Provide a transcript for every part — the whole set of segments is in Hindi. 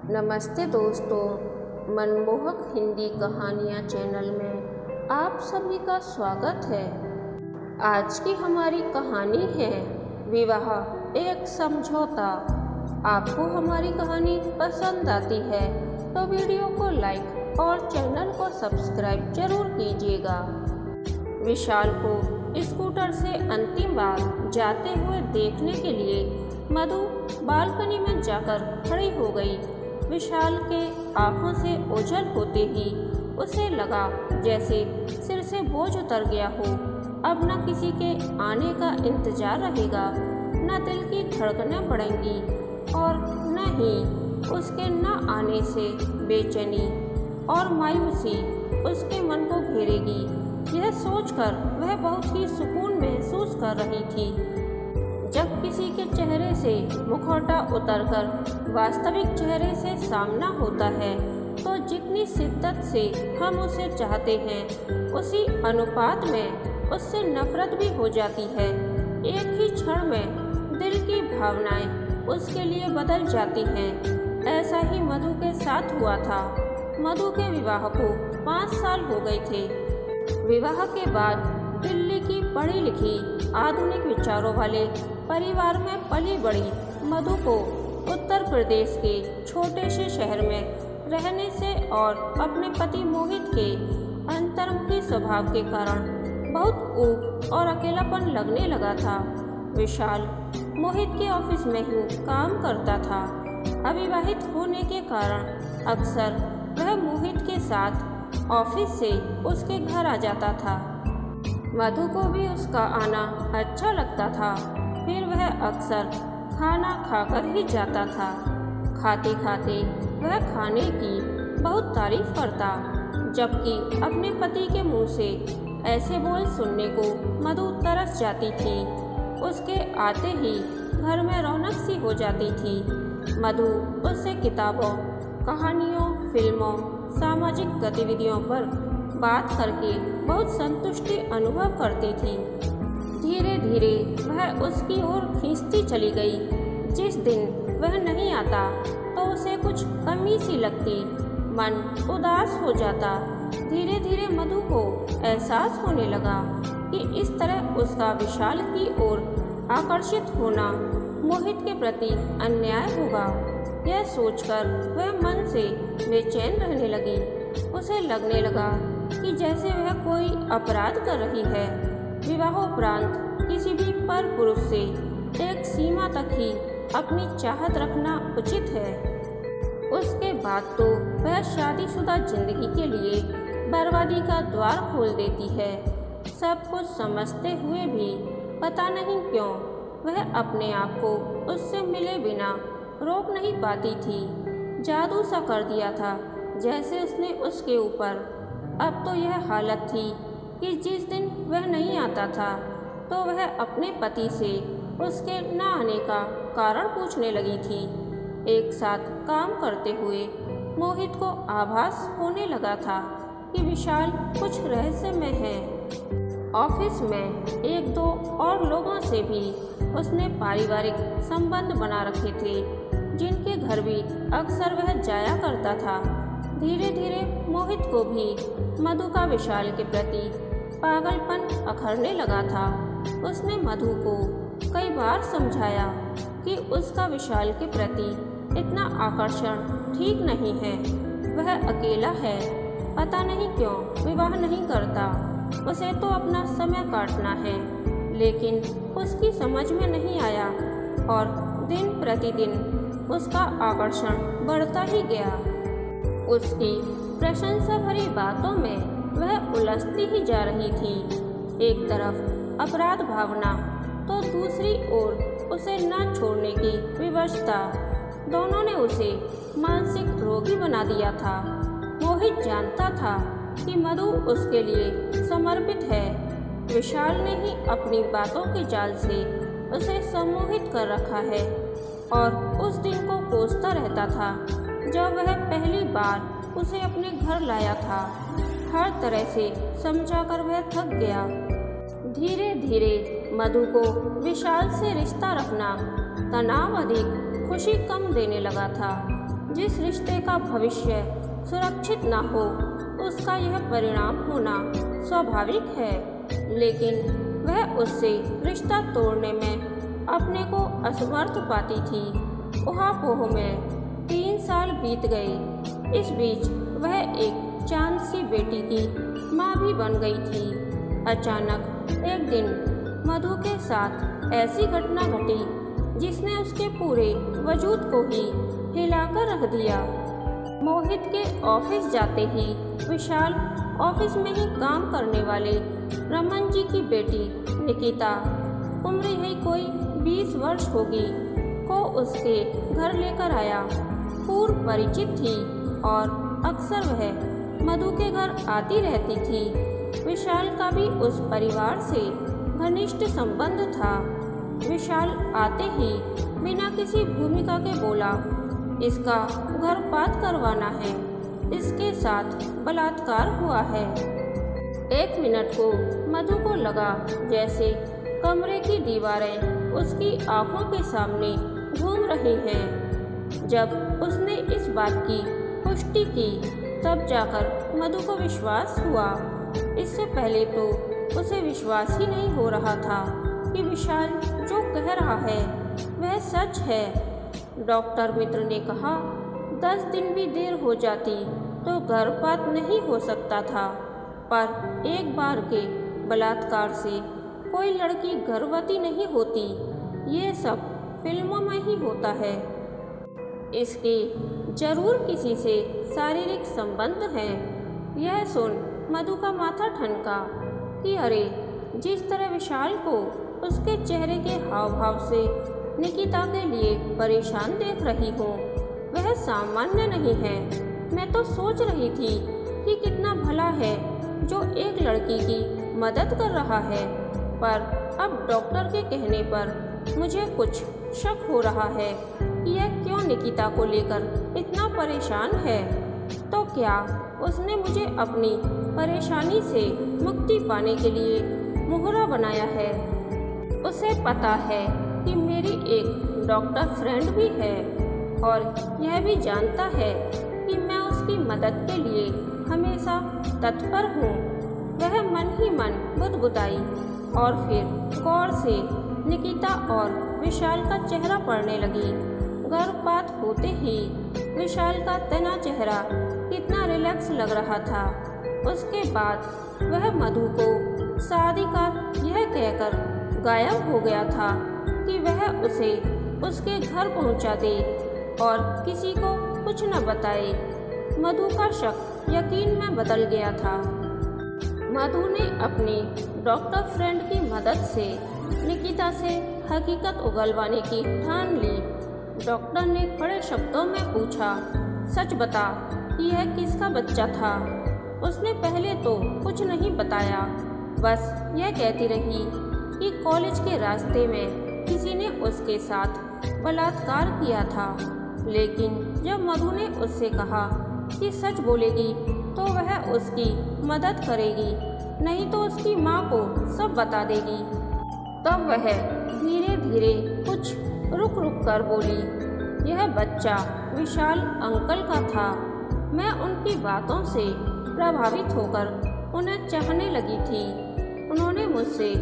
नमस्ते दोस्तों, मनमोहक हिंदी कहानियाँ चैनल में आप सभी का स्वागत है। आज की हमारी कहानी है विवाह एक समझौता। आपको हमारी कहानी पसंद आती है तो वीडियो को लाइक और चैनल को सब्सक्राइब जरूर कीजिएगा। विशाल को स्कूटर से अंतिम बार जाते हुए देखने के लिए मधु बालकनी में जाकर खड़ी हो गई। विशाल के आंखों से ओझल होते ही उसे लगा जैसे सिर से बोझ उतर गया हो। अब न किसी के आने का इंतजार रहेगा, न दिल की धड़कनें बढ़ेंगी और न ही उसके न आने से बेचैनी और मायूसी उसके मन को घेरेगी। यह सोचकर वह बहुत ही सुकून महसूस कर रही थी। जब किसी के चेहरे से मुखौटा उतरकर वास्तविक चेहरे से सामना होता है तो जितनी शिद्दत से हम उसे चाहते हैं उसी अनुपात में उससे नफरत भी हो जाती है। एक ही क्षण में दिल की भावनाएं उसके लिए बदल जाती हैं। ऐसा ही मधु के साथ हुआ था। मधु के विवाह को 5 साल हो गए थे। विवाह के बाद दिल्ली की पढ़ी लिखी आधुनिक विचारों वाले परिवार में पली बड़ी मधु को उत्तर प्रदेश के छोटे से शहर में रहने से और अपने पति मोहित के अंतर्मुखी स्वभाव के कारण बहुत ऊब और अकेलापन लगने लगा था। विशाल मोहित के ऑफिस में ही काम करता था। अविवाहित होने के कारण अक्सर वह मोहित के साथ ऑफिस से उसके घर आ जाता था। मधु को भी उसका आना अच्छा लगता था। फिर वह अक्सर खाना खाकर ही जाता था। खाते खाते वह खाने की बहुत तारीफ करता, जबकि अपने पति के मुंह से ऐसे बोल सुनने को मधु तरस जाती थी। उसके आते ही घर में रौनक सी हो जाती थी। मधु उससे किताबों, कहानियों, फिल्मों, सामाजिक गतिविधियों पर बात करके बहुत संतुष्टि अनुभव करती थी। धीरे धीरे वह उसकी ओर खींचती चली गई। जिस दिन वह नहीं आता तो उसे कुछ कमी सी लगती, मन उदास हो जाता। धीरे धीरे मधु को एहसास होने लगा कि इस तरह उसका विशाल की ओर आकर्षित होना मोहित के प्रति अन्याय होगा। यह सोचकर वह मन से बेचैन रहने लगी। उसे लगने लगा कि जैसे वह कोई अपराध कर रही है। विवाहोपरांत किसी भी पर पुरुष से एक सीमा तक ही अपनी चाहत रखना उचित है। उसके बाद तो वह शादीशुदा जिंदगी के लिए बर्बादी का द्वार खोल देती है। सब कुछ समझते हुए भी पता नहीं क्यों वह अपने आप को उससे मिले बिना रोक नहीं पाती थी। जादू सा कर दिया था जैसे उसने उसके ऊपर। अब तो यह हालत थी कि जिस दिन वह नहीं आता था तो वह अपने पति से उसके न आने का कारण पूछने लगी थी। एक साथ काम करते हुए मोहित को आभास होने लगा था कि विशाल कुछ रहस्यमय है। ऑफिस में 1-2 और लोगों से भी उसने पारिवारिक संबंध बना रखे थे, जिनके घर भी अक्सर वह जाया करता था। धीरे धीरे मोहित को भी मधु का विशाल के प्रति पागलपन अखरने लगा था। उसने मधु को कई बार समझाया कि उसका विशाल के प्रति इतना आकर्षण ठीक नहीं है। वह अकेला है, पता नहीं क्यों विवाह नहीं करता। उसे तो अपना समय काटना है। लेकिन उसकी समझ में नहीं आया और दिन प्रतिदिन उसका आकर्षण बढ़ता ही गया। उसकी प्रशंसा भरी बातों में वह उलझती ही जा रही थी। एक तरफ अपराध भावना तो दूसरी ओर उसे न छोड़ने की विवशता। दोनों ने उसे मानसिक रोगी बना दिया था। मोहित जानता था कि मधु उसके लिए समर्पित है। विशाल ने ही अपनी बातों के जाल से उसे सम्मोहित कर रखा है और उस दिन को कोसता रहता था जब वह पहली बार उसे अपने घर लाया था। हर तरह से समझाकर वह थक गया। धीरे धीरे मधु को विशाल से रिश्ता रखना तनाव अधिक, खुशी कम देने लगा था। जिस रिश्ते का भविष्य सुरक्षित न हो उसका यह परिणाम होना स्वाभाविक है, लेकिन वह उससे रिश्ता तोड़ने में अपने को असमर्थ पाती थी। ऊहापोह में 3 साल बीत गए। इस बीच वह एक चांद सी बेटी की माँ भी बन गई थी। अचानक एक दिन मधु के साथ ऐसी घटना घटी जिसने उसके पूरे वजूद को ही हिलाकर रख दिया। मोहित के ऑफिस जाते ही विशाल ऑफिस में ही काम करने वाले रमन जी की बेटी निकिता, उम्र ही कोई 20 वर्ष होगी, को उसके घर लेकर आया। पूर्व परिचित थी और अक्सर वह मधु के घर आती रहती थी। विशाल का भी उस परिवार से घनिष्ठ संबंध था। विशाल आते ही बिना किसी भूमिका के बोला, इसका गर्भपात करवाना है, इसके साथ बलात्कार हुआ है। 1 मिनट को मधु को लगा जैसे कमरे की दीवारें उसकी आंखों के सामने घूम रही हैं। जब उसने इस बात की पुष्टि की तब जाकर मधु को विश्वास हुआ। इससे पहले तो उसे विश्वास ही नहीं हो रहा था कि विशाल जो कह रहा है वह सच है। डॉक्टर मित्र ने कहा 10 दिन भी देर हो जाती तो गर्भपात नहीं हो सकता था, पर एक बार के बलात्कार से कोई लड़की गर्भवती नहीं होती। ये सब फिल्मों में ही होता है। इसके जरूर किसी से शारीरिक संबंध है। यह सुन मधु का माथा ठनका कि अरे, जिस तरह विशाल को उसके चेहरे के हाव भाव से निकिता के लिए परेशान देख रही हूँ वह सामान्य नहीं है। मैं तो सोच रही थी कि कितना भला है जो एक लड़की की मदद कर रहा है, पर अब डॉक्टर के कहने पर मुझे कुछ शक हो रहा है कि यह क्यों निकिता को लेकर इतना परेशान है। तो क्या उसने मुझे अपनी परेशानी से मुक्ति पाने के लिए मोहरा बनाया है? उसे पता है कि मेरी एक डॉक्टर फ्रेंड भी है और यह भी जानता है कि मैं उसकी मदद के लिए हमेशा तत्पर हूँ। वह मन ही मन बुदबुदाई और फिर गौर से निकिता और विशाल का चेहरा पढ़ने लगी। गर्भपात होते ही विशाल का तना चेहरा कितना रिलैक्स लग रहा था। उसके बाद वह मधु को शादी कर यह कहकर गायब हो गया था कि वह उसे उसके घर पहुंचा दे और किसी को कुछ न बताए। मधु का शक यकीन में बदल गया था। मधु ने अपनी डॉक्टर फ्रेंड की मदद से निकिता से हकीकत उगलवाने की ठान ली। डॉक्टर ने कड़े शब्दों में पूछा, सच बता कि यह किसका बच्चा था? उसने पहले तो कुछ नहीं बताया, बस यह कहती रही कि कॉलेज के रास्ते में किसी ने उसके साथ बलात्कार किया था। लेकिन जब मधु ने उससे कहा कि सच बोलेगी तो वह उसकी मदद करेगी, नहीं तो उसकी माँ को सब बता देगी, तब वह धीरे धीरे कुछ रुक रुक कर बोली, यह बच्चा विशाल अंकल का था। मैं उनकी बातों से प्रभावित होकर उन्हें चाहने लगी थी। उन्होंने मुझसे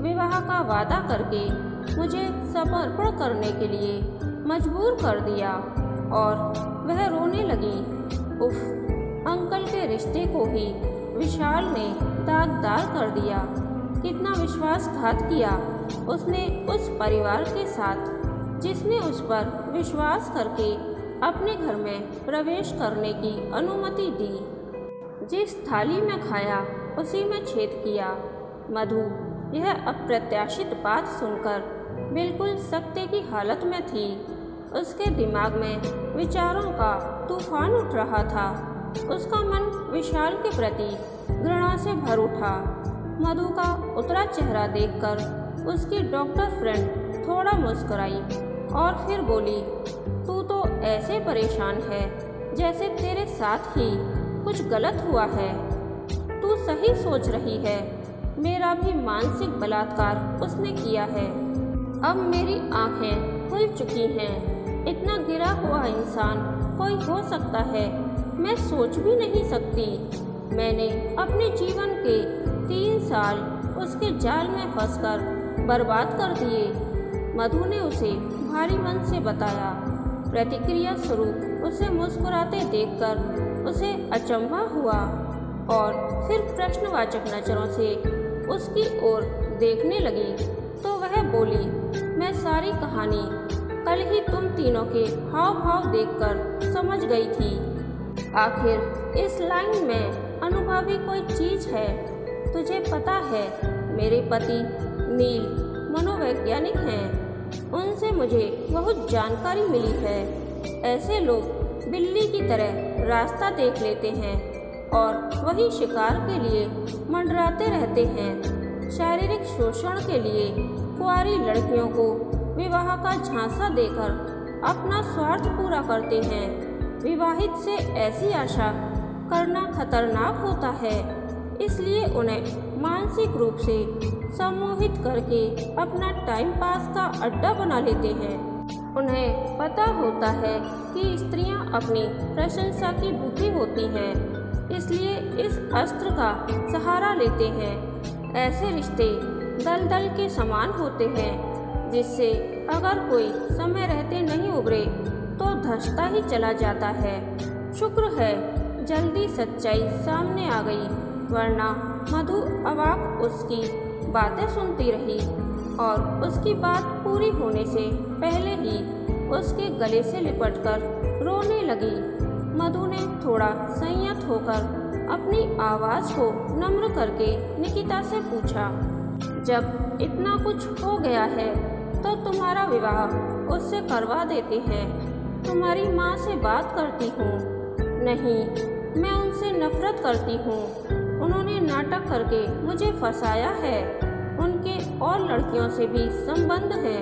विवाह का वादा करके मुझे समर्पण करने के लिए मजबूर कर दिया और वह रोने लगी। उफ, अंकल के रिश्ते को ही विशाल ने दागदार कर दिया। कितना विश्वासघात किया उसने उस परिवार के साथ जिसने उस पर विश्वास करके अपने घर में प्रवेश करने की अनुमति दी। जिस थाली में खाया उसी में छेद किया। मधु यह अप्रत्याशित बात सुनकर बिल्कुल सकते की हालत में थी। उसके दिमाग में विचारों का तूफान उठ रहा था। उसका मन विशाल के प्रति घृणा से भर उठा। मधु का उतरा चेहरा देखकर उसकी डॉक्टर फ्रेंड थोड़ा मुस्कुराई और फिर बोली, तू तो ऐसे परेशान है जैसे तेरे साथ ही कुछ गलत हुआ है। तू सही सोच रही है, मेरा भी मानसिक बलात्कार उसने किया है। अब मेरी आंखें खुल चुकी हैं। इतना गिरा हुआ इंसान कोई हो सकता है, मैं सोच भी नहीं सकती। मैंने अपने जीवन के 3 साल उसके जाल में फंसकर बर्बाद कर दिए। मधु ने उसे भारी मन से बताया। प्रतिक्रिया स्वरूप उसे मुस्कुराते देखकर उसे अचंभा हुआ और फिर प्रश्नवाचक नजरों से उसकी ओर देखने लगी तो वह बोली, मैं सारी कहानी कल ही तुम तीनों के हाव भाव देखकर समझ गई थी। आखिर इस लाइन में अनुभवी कोई चीज है। तुझे पता है, मेरे पति नील मनोवैज्ञानिक हैं। उनसे मुझे बहुत जानकारी मिली है। ऐसे लोग बिल्ली की तरह रास्ता देख लेते हैं और वही शिकार के लिए मंडराते रहते हैं। शारीरिक शोषण के लिए कुंवारी लड़कियों को विवाह का झांसा देकर अपना स्वार्थ पूरा करते हैं। विवाहित से ऐसी आशा करना खतरनाक होता है, इसलिए उन्हें मानसिक रूप से सम्मोहित करके अपना टाइम पास का अड्डा बना लेते हैं। उन्हें पता होता है कि स्त्रियां अपनी प्रशंसा की भूखी होती हैं, इसलिए इस अस्त्र का सहारा लेते हैं। ऐसे रिश्ते दलदल के समान होते हैं, जिससे अगर कोई समय रहते नहीं उभरे तो धंसता ही चला जाता है। शुक्र है जल्दी सच्चाई सामने आ गई, वरना मधु अवाक उसकी बातें सुनती रही और उसकी बात पूरी होने से पहले ही उसके गले से लिपटकर रोने लगी। मधु ने थोड़ा संयत होकर अपनी आवाज़ को नम्र करके निकिता से पूछा, जब इतना कुछ हो गया है तो तुम्हारा विवाह उससे करवा देते हैं। तुम्हारी माँ से बात करती हूँ। नहीं, मैं उनसे नफरत करती हूँ। उन्होंने नाटक करके मुझे फंसाया है। उनके और लड़कियों से भी संबंध है,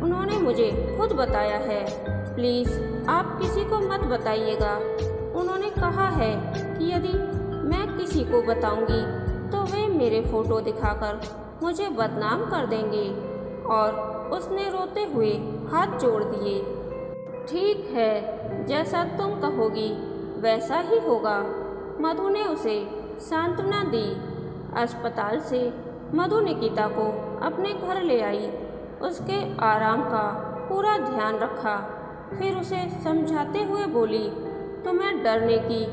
उन्होंने मुझे खुद बताया है। प्लीज़ आप किसी को मत बताइएगा। उन्होंने कहा है कि यदि मैं किसी को बताऊंगी तो वे मेरे फ़ोटो दिखाकर मुझे बदनाम कर देंगे। और उसने रोते हुए हाथ जोड़ दिए। ठीक है, जैसा तुम कहोगी वैसा ही होगा। मधु ने उसे सांत्वना दी। अस्पताल से मधु निकिता को अपने घर ले आई। उसके आराम का पूरा ध्यान रखा। फिर उसे समझाते हुए बोली, तुम्हें डरने की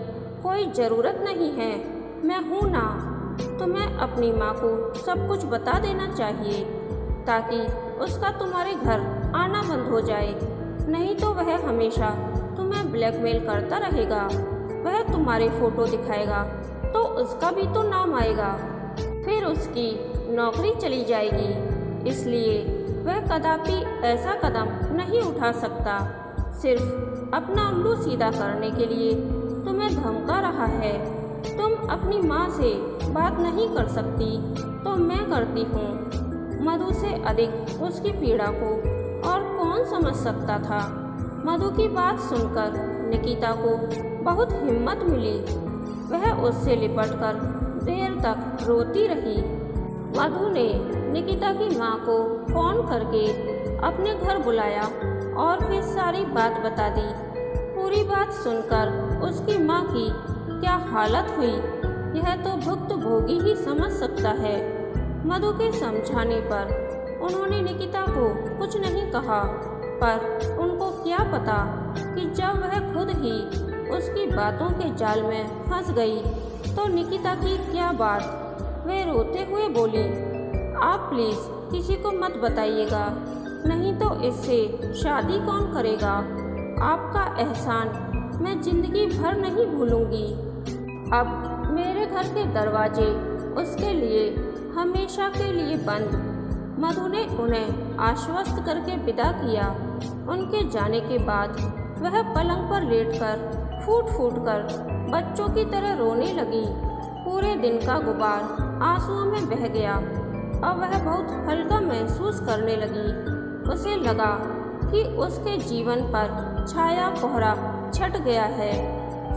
कोई ज़रूरत नहीं है, मैं हूँ ना। तुम्हें अपनी माँ को सब कुछ बता देना चाहिए ताकि उसका तुम्हारे घर आना बंद हो जाए। नहीं तो वह हमेशा तुम्हें ब्लैकमेल करता रहेगा। वह तुम्हारे फ़ोटो दिखाएगा तो उसका भी तो नाम आएगा, फिर उसकी नौकरी चली जाएगी। इसलिए वह कदापि ऐसा कदम नहीं उठा सकता। सिर्फ अपना उल्लू सीधा करने के लिए तुम्हें धमका रहा है। तुम अपनी माँ से बात नहीं कर सकती तो मैं करती हूँ। मधु से अधिक उसकी पीड़ा को और कौन समझ सकता था। मधु की बात सुनकर निकिता को बहुत हिम्मत मिली। वह उससे लिपटकर देर तक रोती रही। मधु ने निकिता की माँ को फ़ोन करके अपने घर बुलाया और फिर सारी बात बता दी। पूरी बात सुनकर उसकी माँ की क्या हालत हुई, यह तो भुक्तभोगी ही समझ सकता है। मधु के समझाने पर उन्होंने निकिता को कुछ नहीं कहा, पर उनको क्या पता कि जब वह खुद ही उसकी बातों के जाल में फंस गई तो निकिता की क्या बात। वे रोते हुए बोली, आप प्लीज़ किसी को मत बताइएगा, नहीं तो इससे शादी कौन करेगा। आपका एहसान मैं जिंदगी भर नहीं भूलूंगी। अब मेरे घर के दरवाजे उसके लिए हमेशा के लिए बंद। मधु ने उन्हें आश्वस्त करके विदा किया। उनके जाने के बाद वह पलंग पर लेटकर फूट फूट कर बच्चों की तरह रोने लगी। पूरे दिन का गुबार आंसुओं में बह गया। अब वह बहुत हल्का महसूस करने लगी। उसे लगा कि उसके जीवन पर छाया कोहरा छट गया है।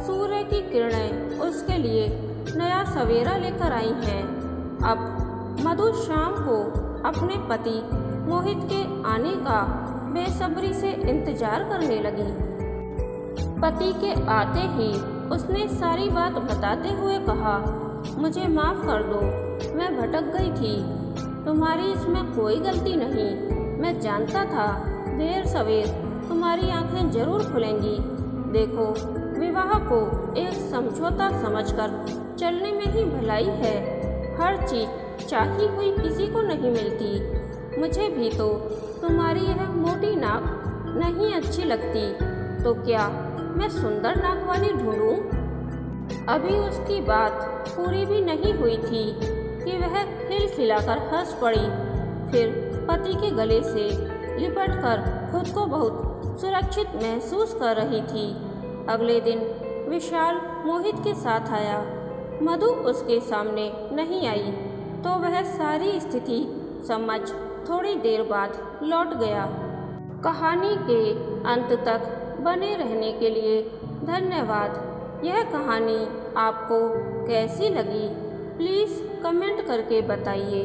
सूर्य की किरणें उसके लिए नया सवेरा लेकर आई हैं। अब मधु शाम को अपने पति मोहित के आने का बेसब्री से इंतजार करने लगी। पति के आते ही उसने सारी बात बताते हुए कहा, मुझे माफ़ कर दो, मैं भटक गई थी। तुम्हारी इसमें कोई गलती नहीं। मैं जानता था देर सवेर तुम्हारी आंखें जरूर खुलेंगी। देखो, विवाह को एक समझौता समझकर चलने में ही भलाई है। हर चीज़ चाही हुई किसी को नहीं मिलती। मुझे भी तो तुम्हारी यह मोटी नाक नहीं अच्छी लगती, तो क्या मैं सुंदर नाक वाली ढूंढूं? अभी उसकी बात पूरी भी नहीं हुई थी कि वह खिलखिलाकर हंस पड़ी। फिर पति के गले से लिपटकर खुद को बहुत सुरक्षित महसूस कर रही थी। अगले दिन विशाल मोहित के साथ आया। मधु उसके सामने नहीं आई तो वह सारी स्थिति समझ थोड़ी देर बाद लौट गया। कहानी के अंत तक बने रहने के लिए धन्यवाद। यह कहानी आपको कैसी लगी प्लीज़ कमेंट करके बताइए।